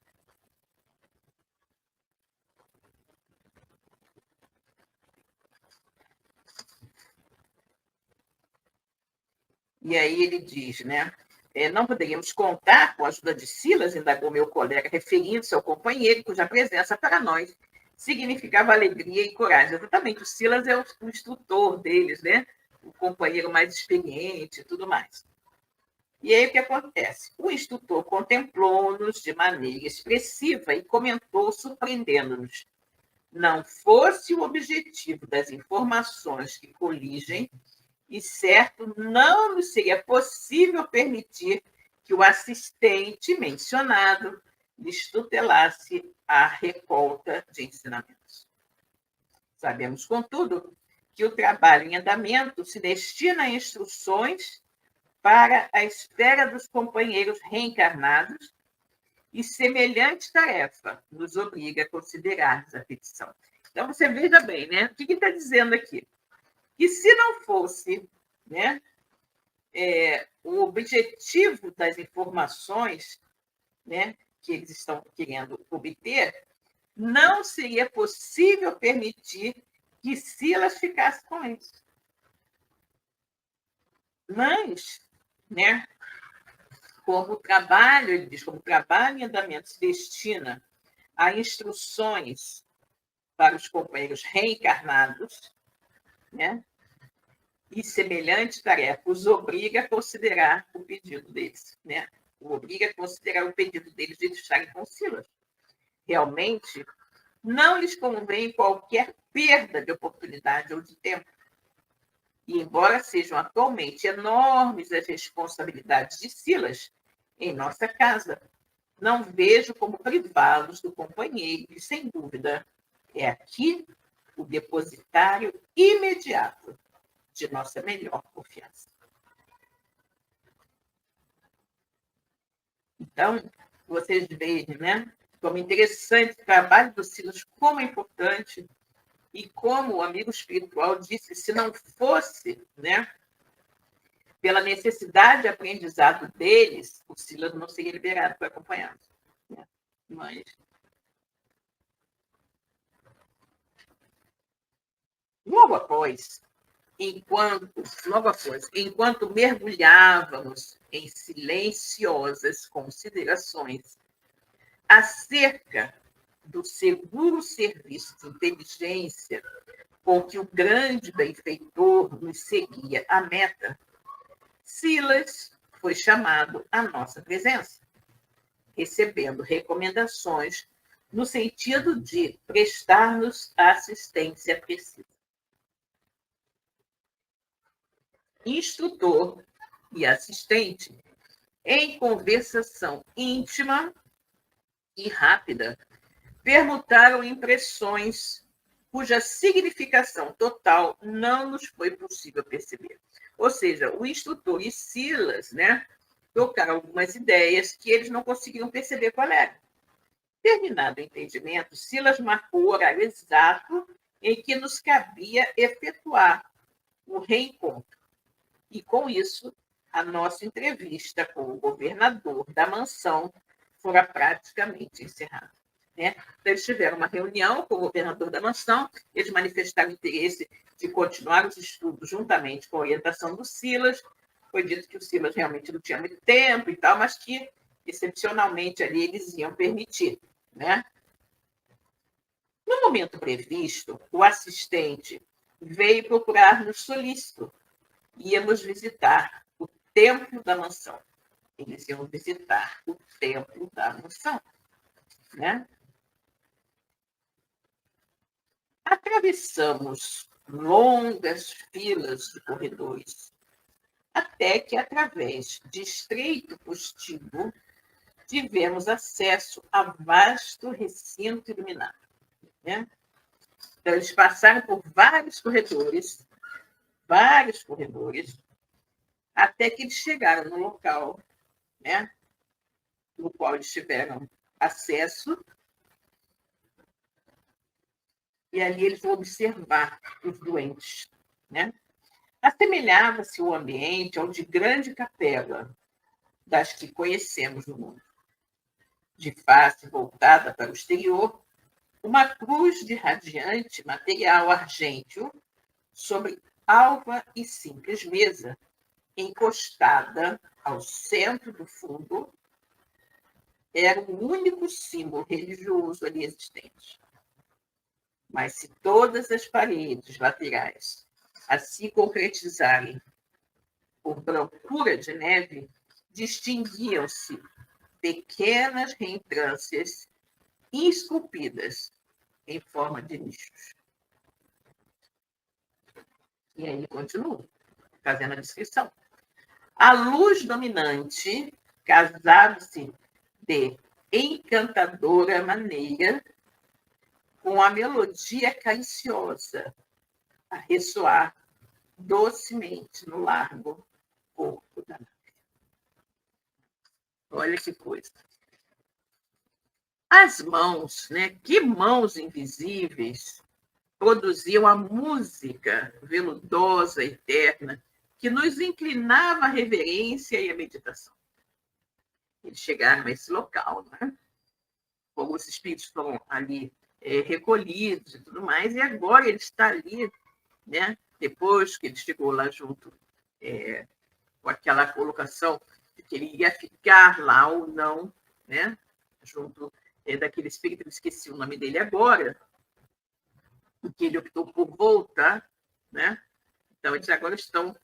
E aí ele diz, né? Não poderíamos contar com a ajuda de Silas, indagou meu colega, referindo-se ao companheiro, cuja presença para nós significava alegria e coragem. Exatamente, o Silas é o instrutor deles, né? O companheiro mais experiente e tudo mais. E aí o que acontece? O instrutor contemplou-nos de maneira expressiva e comentou, surpreendendo-nos. Não fosse o objetivo das informações que coligem, e certo não nos seria possível permitir que o assistente mencionado lhes tutelasse a recolta de ensinamentos. Sabemos, contudo, que o trabalho em andamento se destina a instruções para a esfera dos companheiros reencarnados e semelhante tarefa nos obriga a considerar a petição. Então, você veja bem, né? O que ele está dizendo aqui? Que se não fosse, né, o objetivo das informações, né, que eles estão querendo obter, não seria possível permitir que Silas ficasse com eles. Mas, né, como trabalho, ele diz, como trabalho em andamento se destina a instruções para os companheiros reencarnados, né, e semelhante tarefa os obriga a considerar o pedido deles, né? O obriga a considerar o pedido deles de estarem com Silas. Realmente, não lhes convém qualquer perda de oportunidade ou de tempo. E, embora sejam atualmente enormes as responsabilidades de Silas em nossa casa, não vejo como privá-los do companheiro, e, sem dúvida, é aqui o depositário imediato de nossa melhor confiança. Então, vocês vejam, né, como interessante o trabalho do Silas, como é importante, e como o amigo espiritual disse, se não fosse, né, pela necessidade de aprendizado deles, o Silas não seria liberado para acompanhá-los. Né? Mas logo após, enquanto mergulhávamos em silenciosas considerações acerca do seguro serviço de inteligência com que o grande benfeitor nos seguia à meta, Silas foi chamado à nossa presença, recebendo recomendações no sentido de prestar-nos a assistência precisa. Instrutor e assistente, em conversação íntima e rápida, permutaram impressões cuja significação total não nos foi possível perceber. Ou seja, o instrutor e Silas, né, trocaram algumas ideias que eles não conseguiam perceber qual era. Terminado o entendimento, Silas marcou o horário exato em que nos cabia efetuar o reencontro. E, com isso, a nossa entrevista com o governador da mansão fora praticamente encerrada. Né? Então, eles tiveram uma reunião com o governador da mansão, eles manifestaram interesse de continuar os estudos juntamente com a orientação do Silas. Foi dito que o Silas realmente não tinha muito tempo e tal, mas que, excepcionalmente, ali eles iam permitir. Né? No momento previsto, o assistente veio procurar-nos solícito. Íamos visitar o templo da mansão. Eles iam visitar o templo da mansão. Né? Atravessamos longas filas de corredores, até que, através de estreito postíbulo, tivemos acesso a vasto recinto iluminado. Né? Então, eles passaram por vários corredores, até que eles chegaram no local, né, no qual eles tiveram acesso, e ali eles vão observar os doentes. Né? Assemelhava-se o ambiente ao de grande capela, das que conhecemos no mundo. De face voltada para o exterior, uma cruz de radiante material argênteo sobre alva e simples mesa, encostada ao centro do fundo, era o único símbolo religioso ali existente. Mas se todas as paredes laterais assim concretizarem por brancura de neve, distinguiam-se pequenas reentrâncias esculpidas em forma de nichos. E aí continua, fazendo a descrição. A luz dominante casava-se de encantadora maneira com a melodia cariciosa a ressoar docemente no largo corpo da nave. Olha que coisa. As mãos, né? Que mãos invisíveis produziam a música veludosa, eterna, que nos inclinava à reverência e à meditação. Eles chegaram a esse local, né? Alguns espíritos foram ali recolhidos e tudo mais, e agora ele está ali, né? Depois que ele chegou lá junto com aquela colocação de que ele ia ficar lá ou não, né? Junto daquele espírito, eu esqueci o nome dele agora, porque ele optou por voltar, né? Então, eles agora estão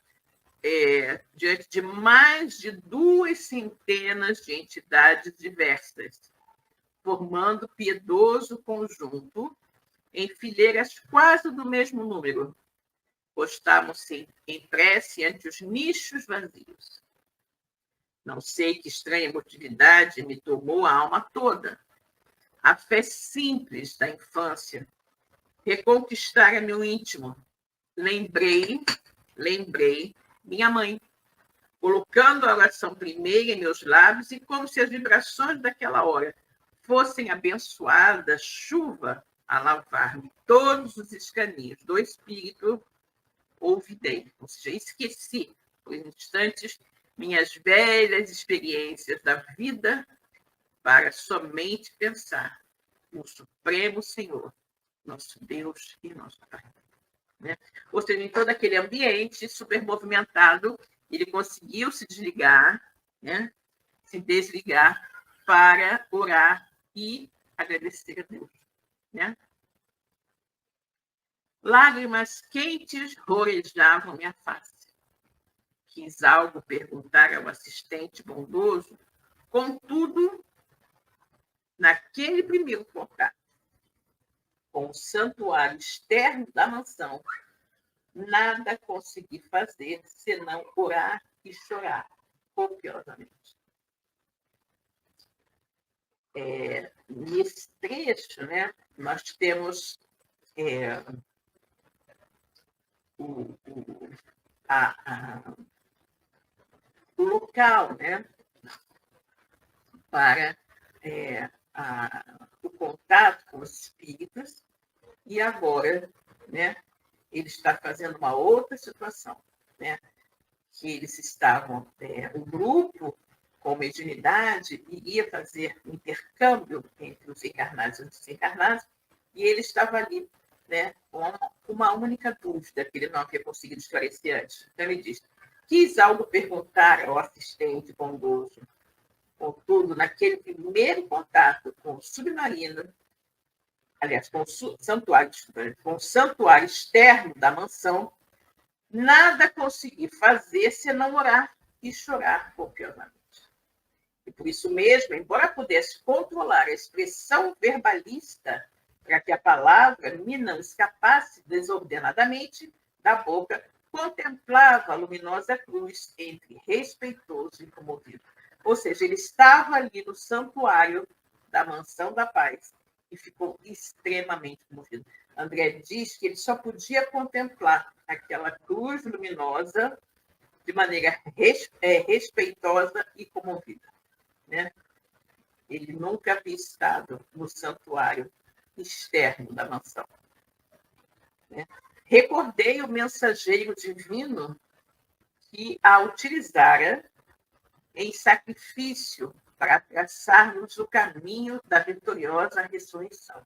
diante de mais de 2 centenas de entidades diversas, formando piedoso conjunto em fileiras quase do mesmo número. Postavam-se em prece ante os nichos vazios. Não sei que estranha emotividade me tomou a alma toda. A fé simples da infância reconquistara meu íntimo. Lembrei minha mãe, colocando a oração primeira em meus lábios e como se as vibrações daquela hora fossem abençoadas chuva a lavar-me todos os escaninhos do espírito, ouvidei, ou seja, esqueci por instantes minhas velhas experiências da vida para somente pensar no Supremo Senhor, nosso Deus e nosso Pai. Né? Ou seja, em todo aquele ambiente super movimentado, ele conseguiu se desligar, né? Se desligar para orar e agradecer a Deus. Né? Lágrimas quentes rorejavam minha face. Quis algo perguntar ao assistente bondoso, contudo, naquele primeiro contato com o santuário externo da mansão, nada consegui fazer senão orar e chorar copiosamente. Nesse trecho, né, nós temos o local, né, para o contato com os espíritos, e agora, né, ele está fazendo uma outra situação, né, que eles estavam, o grupo com mediunidade iria fazer um intercâmbio entre os encarnados e os desencarnados, e ele estava ali, né, com uma única dúvida que ele não havia conseguido esclarecer antes. Então ele diz: quis algo perguntar ao assistente bondoso. Contudo, naquele primeiro contato com o submarino, aliás, com o santuário externo da mansão, nada consegui fazer senão orar e chorar copiosamente. E por isso mesmo, embora pudesse controlar a expressão verbalista para que a palavra me não escapasse desordenadamente da boca, contemplava a luminosa cruz entre respeitoso e comovido. Ou seja, ele estava ali no santuário da Mansão da Paz e ficou extremamente comovido. André diz que ele só podia contemplar aquela cruz luminosa de maneira respeitosa e comovida. Né? Ele nunca havia estado no santuário externo da mansão. Né? Recordei o mensageiro divino que a utilizara em sacrifício para traçar-nos o caminho da vitoriosa ressurreição.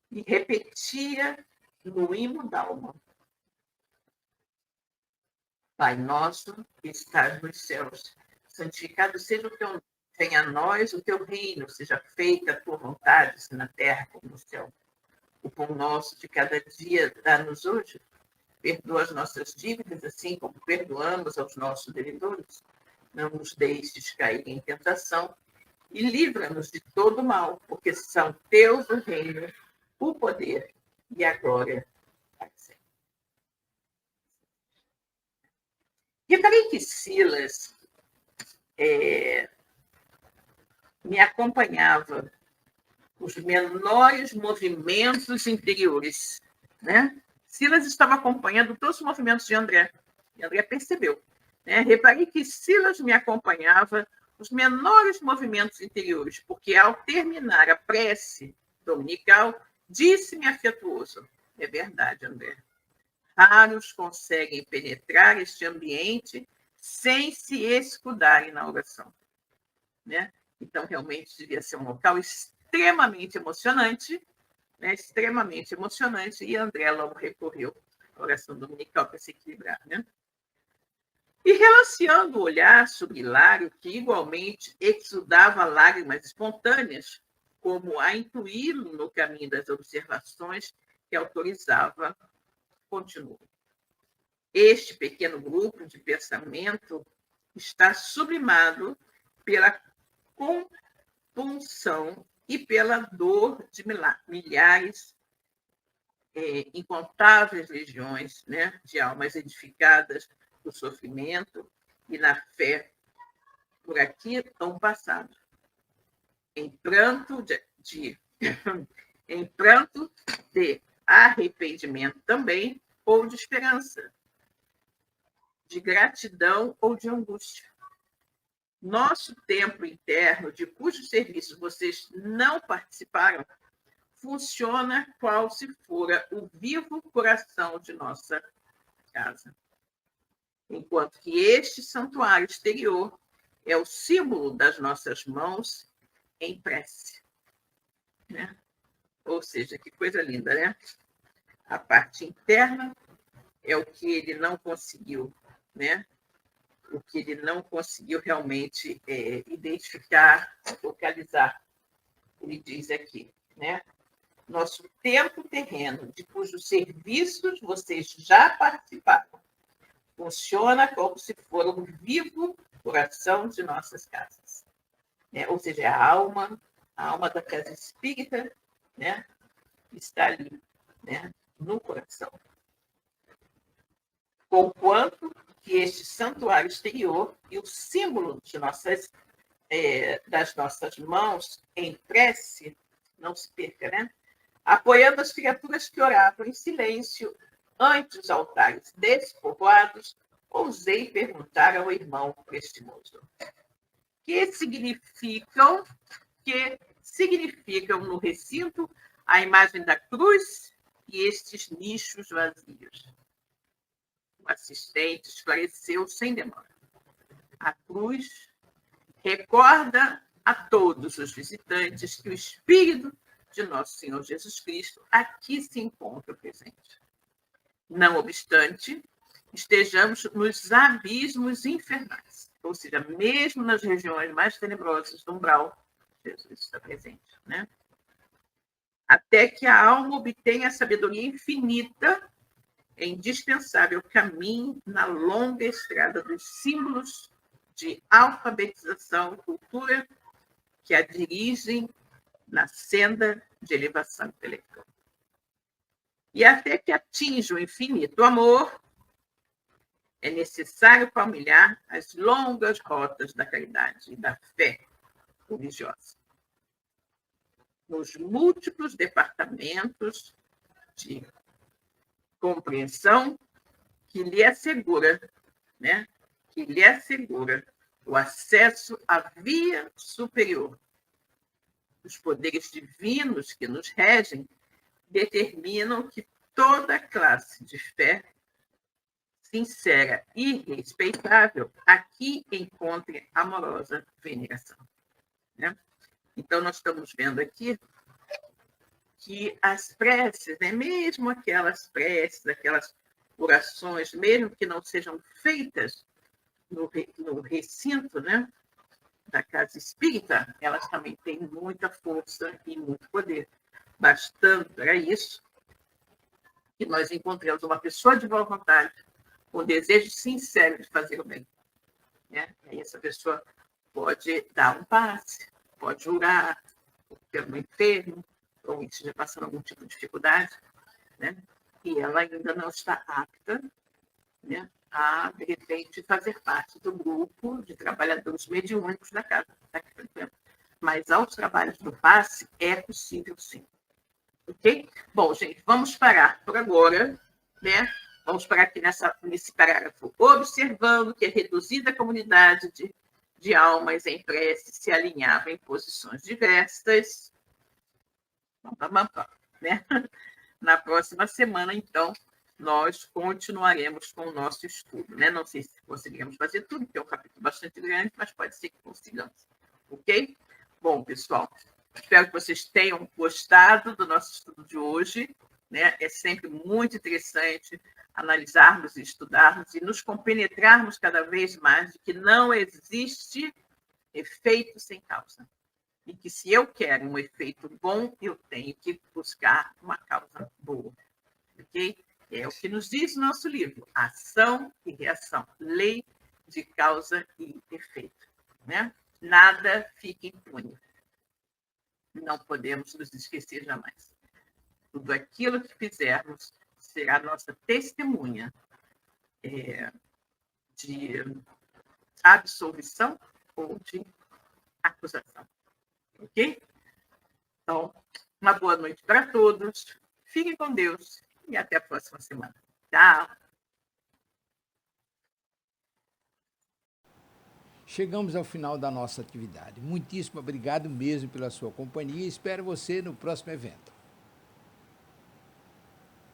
E repetia no hino da alma: Pai nosso que estás nos céus, santificado seja o teu nome. Venha a nós o teu reino, seja feita a tua vontade, assim na terra como no céu. O pão nosso de cada dia dá-nos hoje. Perdoa as nossas dívidas, assim como perdoamos aos nossos devedores. Não nos deixes cair em tentação e livra-nos de todo mal, porque são teus o reino, o poder e a glória para sempre. Reparei que Silas me acompanhava os menores movimentos interiores, né? Silas estava acompanhando todos os movimentos de André, e André percebeu. Né? Reparei que Silas me acompanhava os menores movimentos interiores, porque ao terminar a prece dominical, disse-me afetuoso: é verdade, André, raros conseguem penetrar este ambiente sem se escudarem na oração. Né? Então, realmente, devia ser um local extremamente emocionante, né? Extremamente emocionante, e André logo recorreu à oração dominical para se equilibrar. Né? E relacionando o olhar sobre Hilário, que igualmente exudava lágrimas espontâneas, como a incluí-lo no caminho das observações que autorizava, continuou. Este pequeno grupo de pensamento está sublimado pela compunção e pela dor de milhares, incontáveis legiões, né, de almas edificadas no sofrimento e na fé por aqui tão passado, em pranto em pranto de arrependimento também, ou de esperança, de gratidão ou de angústia. Nosso templo interno, de cujo serviço vocês não participaram, funciona qual se fora o vivo coração de nossa casa. Enquanto que este santuário exterior é o símbolo das nossas mãos em prece. Né? Ou seja, que coisa linda, né? A parte interna é o que ele não conseguiu, né? O que ele não conseguiu realmente identificar, localizar. Ele diz aqui, né? Nosso templo terreno, de cujos serviços vocês já participaram, funciona como se for um vivo coração de nossas casas. Né? Ou seja, a alma da casa espírita, né? Está ali, né? No coração. Conquanto que este santuário exterior e o símbolo de das nossas mãos em prece não se perca, né? Apoiando as criaturas que oravam em silêncio ante os altares despovoados, ousei perguntar ao irmão prestimoso: que significam no recinto a imagem da cruz e estes nichos vazios? O assistente esclareceu sem demora. A cruz recorda a todos os visitantes que o Espírito de nosso Senhor Jesus Cristo aqui se encontra presente. Não obstante, estejamos nos abismos infernais, ou seja, mesmo nas regiões mais tenebrosas do umbral, Jesus está presente, né? Até que a alma obtenha a sabedoria infinita, é indispensável caminho na longa estrada dos símbolos de alfabetização e cultura que a dirigem na senda de elevação intelectual. E até que atinja o infinito amor, é necessário palmilhar as longas rotas da caridade e da fé religiosa, nos múltiplos departamentos de compreensão que lhe assegura, né? Que lhe assegura o acesso à via superior. Os poderes divinos que nos regem determinam que toda classe de fé sincera e respeitável aqui encontre amorosa veneração. Né? Então, nós estamos vendo aqui que as preces, né, mesmo aquelas preces, aquelas orações, mesmo que não sejam feitas no recinto, né, da casa espírita, elas também têm muita força e muito poder. Bastando para isso que nós encontremos uma pessoa de boa vontade, com desejo sincero de fazer o bem. Né? E aí essa pessoa pode dar um passe, pode jurar pelo enfermo, ou esteja passando algum tipo de dificuldade, né? E ela ainda não está apta, né, a, de repente, fazer parte do grupo de trabalhadores mediúnicos da casa. Tá? Mas aos trabalhos do passe é possível, sim. Ok? Bom, gente, vamos parar por agora, né? Vamos parar aqui nesse parágrafo, observando que a reduzida comunidade de almas em prece se alinhava em posições diversas. Né? Na próxima semana, então, nós continuaremos com o nosso estudo. Né? Não sei se conseguiremos fazer tudo, porque é um capítulo bastante grande, mas pode ser que consigamos. Ok? Bom, pessoal, espero que vocês tenham gostado do nosso estudo de hoje. Né? É sempre muito interessante analisarmos e estudarmos e nos compenetrarmos cada vez mais de que não existe efeito sem causa. E que se eu quero um efeito bom, eu tenho que buscar uma causa boa. Ok? É o que nos diz o nosso livro, Ação e Reação, Lei de Causa e Efeito. Né? Nada fica impune. Não podemos nos esquecer jamais. Tudo aquilo que fizermos será nossa testemunha de absolvição ou de acusação. Ok? Então, uma boa noite para todos. Fiquem com Deus e até a próxima semana. Tchau. Chegamos ao final da nossa atividade. Muitíssimo obrigado mesmo pela sua companhia e espero você no próximo evento.